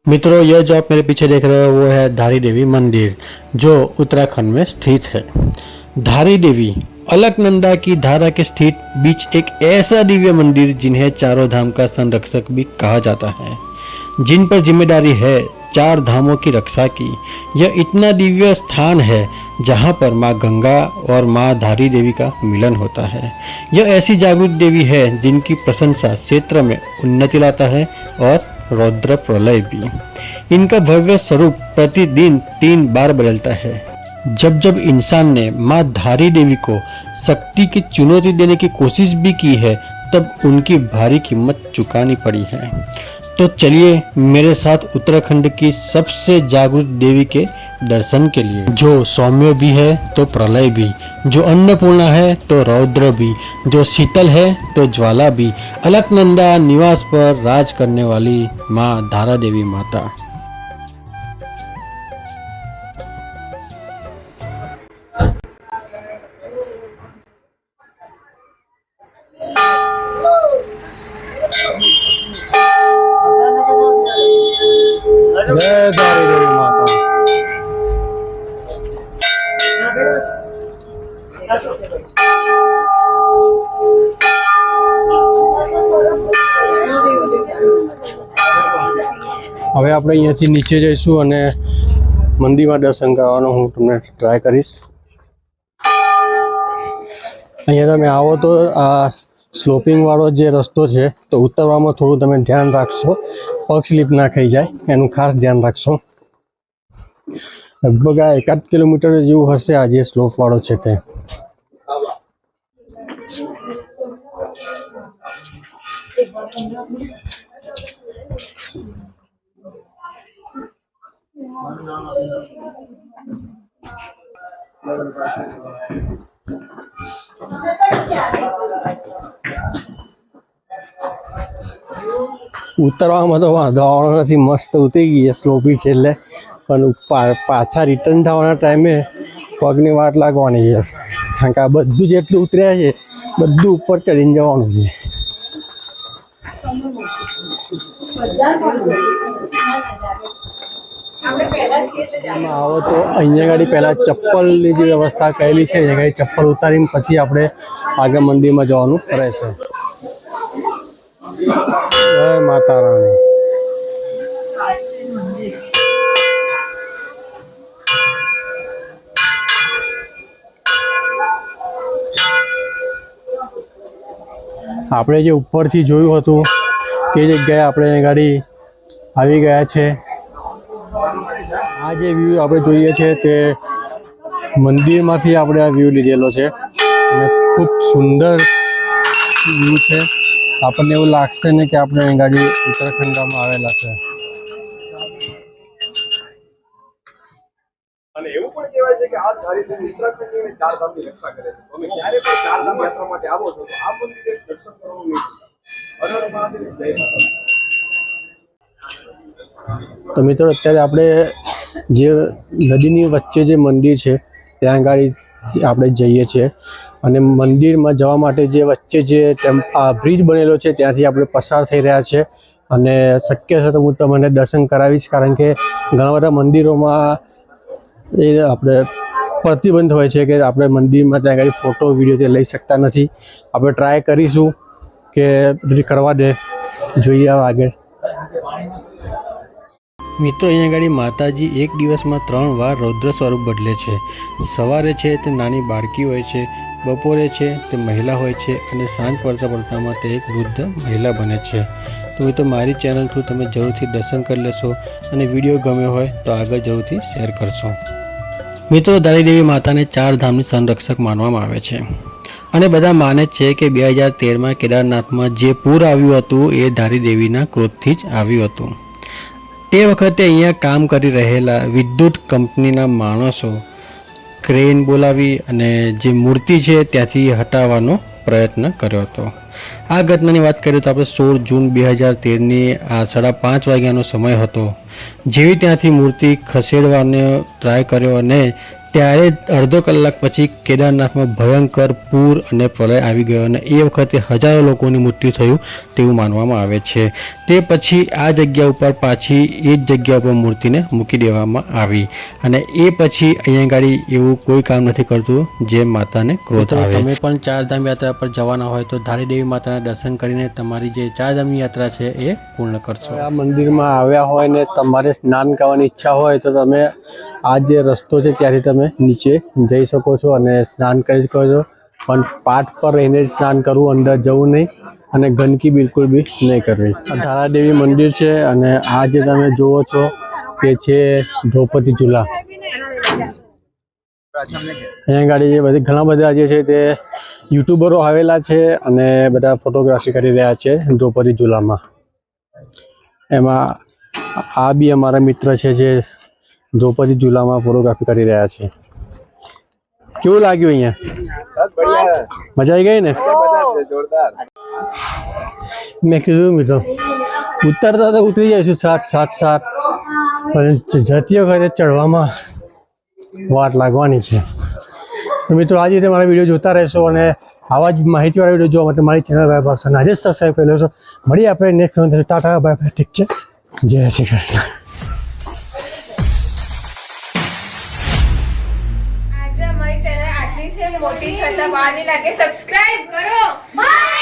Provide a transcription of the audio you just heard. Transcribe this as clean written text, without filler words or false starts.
मित्रों, यह जो आप मेरे पीछे देख रहे हो वो है धारी देवी मंदिर जो उत्तराखंड में स्थित है। धारी देवी अलकनंदा की धारा के स्थित बीच एक ऐसा दिव्य मंदिर जिन्हें चारों धाम का संरक्षक भी कहा जाता है, जिन पर जिम्मेदारी है चार धामों की रक्षा की। यह इतना दिव्य स्थान है जहाँ पर माँ गंगा और माँ धारी देवी का मिलन होता है। यह ऐसी जागृत देवी है जिनकी प्रशंसा क्षेत्र में उन्नति लाता है और रौद्र प्रलय भी। इनका भव्य स्वरूप प्रतिदिन 3 बार बदलता है। जब जब इंसान ने माँ धारी देवी को शक्ति की चुनौती देने की कोशिश भी की है, तब उनकी भारी कीमत चुकानी पड़ी है। तो चलिए मेरे साथ उत्तराखंड की सबसे जागृत देवी के दर्शन के लिए, जो सौम्य भी है तो प्रलय भी, जो अन्नपूर्णा है तो रौद्र भी, जो शीतल है तो ज्वाला भी, अलकनंदा निवास पर राज करने वाली माँ धारा देवी माता। जय धारी देवी माता। હવે આપણે અહીંયાથી નીચે જઈશું અને મંદિરમાં દર્શન કરવાનો હું તમને ટ્રાય કરીશ। અહીંયા તમે આવો તો આ સ્લોપિંગ વાળો જે રસ્તો છે, તો ઉતરવામાં થોડું તમે ધ્યાન રાખશો, પગ સ્લીપ ના ખાઈ જાય એનું ખાસ ધ્યાન રાખશો। લગભગ આ 1 કિલોમીટર જેવું હશે આ જે સ્લોપ વાળો છે તે। ઉતરવામાં તો વાંધો આવવાનો નથી, મસ્ત ઉતરી ગઈ સ્લોપી છે એટલે, પણ પાછા રિટર્ન થવાના ટાઈમે પગની વાટ લાગવાની છે, કારણ કે આ બધું જેટલું ઉતર્યા છે બધું ઉપર ચડીને જવાનું છે। આવો તો અહીંયા ગાડી પહેલાં ચપ્પલની જે વ્યવસ્થા કરેલી છે, અહીંયા ગાડી ચપ્પલ ઉતારીને પછી આપણે આગળ મંદિરમાં જવાનું રહેશે। જય માતા રાણી। આપણે જે ઉપરથી જોયું હતું તે જગ્યાએ આપણે ગાડી આવી ગયા છે। આ જે વ્યૂ આપણે જોઈએ છે તે મંદિરમાંથી આપણે આ વ્યૂ લીધેલો છે અને ખૂબ સુંદર વ્યૂ છે। આપણને એવું લાગશે ને કે આપણે અહીં ગાડી ઉત્તરાખંડમાં આવેલા છે। અને એવું પણ કહેવાય છે કે આ ધારી દેવી ઉત્તરાખંડની 4 ધામની રક્ષા કરે છે। તમે ક્યારે પણ 4 ધામ યાત્રા માટે આવો છો તો આ મંદિરે દર્શન કરવાનું નહીં ભૂલતા। હર હર મહાદેવ, જય માતા। તો મિત્રો, અત્યારે આપણે જે નદીની વચ્ચે જે મંદિર છે ત્યાં આગળ આપણે જઈએ છીએ અને મંદિરમાં જવા માટે જે વચ્ચે જે બ્રિજ બનેલો છે ત્યાંથી આપણે પસાર થઈ રહ્યા છે અને શક્ય છે તો હું તમને દર્શન કરાવીશ, કારણ કે ઘણા બધા મંદિરોમાં એ આપણે પ્રતિબંધ હોય છે કે આપણે મંદિરમાં ત્યાં આગળ ફોટો વિડીયો તે લઈ શકતા નથી। આપણે ટ્રાય કરીશું કે કરવા દે, જોઈએ આગળ। મિત્રો, અહીંયા આગળ માતાજી એક દિવસમાં 3 વાર રૌદ્ર સ્વરૂપ બદલે છે। સવારે છે તે નાની બાળકી હોય છે, બપોરે છે તે મહિલા હોય છે અને સાંજ પડતા પડતામાં તે એક વૃદ્ધ મહિલા બને છે। તો મિત્રો, મારી ચેનલ થ્રુ તમે જરૂરથી દર્શન કરી લેશો અને વિડીયો ગમ્યો હોય તો આગળ જરૂરથી શેર કરશો। મિત્રો, ધારી દેવી માતાને 4 ધામની સંરક્ષક માનવામાં આવે છે અને બધા માને છે કે 2013માં કેદારનાથમાં જે પૂર આવ્યું હતું એ ધારી દેવીના ક્રોધથી જ આવ્યું હતું। તે વખતે અહીંયા કામ કરી રહેલા વિદ્યુત કંપનીના માણસો ક્રેન બોલાવી અને જે મૂર્તિ છે ત્યાંથી હટાવવાનો પ્રયત્ન કર્યો હતો। આ ઘટનાની વાત કરીએ તો આપણે 16 જૂન 2013ની 5:30 વાગ્યાનો સમય હતો। જેવી ત્યાંથી મૂર્તિ ખસેડવાનો ટ્રાય કર્યો અને ત્યારે અડધો કલાક પછી કેદારનાથમાં ભયંકર પૂર અને પ્રલય આવી ગયો અને એ વખતે હજારો લોકોની મૃત્યુ થયું તેવું માનવામાં આવે છે. તે પછી આ જગ્યા ઉપર પાછી એ જ જગ્યા ઉપર મૂર્તિને મૂકી દેવામાં આવી અને એ પછી અહીંયા ગાડી એવું કોઈ કામ નથી કરતું જે માતાને ક્રોધ આવે. તમે પણ ચારધામ યાત્રા પર જવાના હોય તો ધારી દેવી માતાના દર્શન કરીને તમારી જે ચારધામની યાત્રા છે એ પૂર્ણ કરશો. આ મંદિરમાં આવ્યા હોય ને તમારે સ્નાન કરવાની ઈચ્છા હોય તો તમે આ જે રસ્તો છે ત્યાંથી તમે નીચે જઈ શકો છો અને સ્નાન કરી શકો છો, પણ પાઠ પર રહીને જ સ્નાન કરવું, અંદર જવું નહીં અને ગંદકી બિલકુલ બી નહીં કરવી. આ ધારાદેવી મંદિર છે અને આ જે તમે જુઓ છો તે છે દ્રૌપદી ઝૂલા. અહીંયા ગાડી જે બધી ઘણા બધા જે છે તે યુટ્યુબરો આવેલા છે અને બધા ફોટોગ્રાફી કરી રહ્યા છે દ્રૌપદી ઝૂલામાં. એમાં આ બી અમારા મિત્ર છે જે દ્રૌપદી ઝૂલામાં ફોટોગ્રાફી કરી રહ્યા છે. કેવું લાગ્યું અહીંયા? મજા આવી ગઈ ને? મેં કીધું મિત્રો ઉતરતા તો ઉતરી જઈશું 60 પણ જતી વખતે ચડવામાં વાર લાગવાની છે. તો મિત્રો આ રીતે મારા વિડીયો જોતા રહેશો અને આવા જ માહિતીવાળા વિડીયો જોવા માટે મારી ચેનલ ભાઈ ભાગશે આજે જ સબસ્ક્રાઈબ કરી લેશો. મળીએ આપણે નેક્સ્ટ ટાટા બાય બાય, ઠીક છે, જય શ્રી કૃષ્ણ. આજે અમારી ચેનલ આટલી છે મોટી, છતાં બહાર નહીં લાગે. સબસ્ક્રાઇબ કરો. બાય.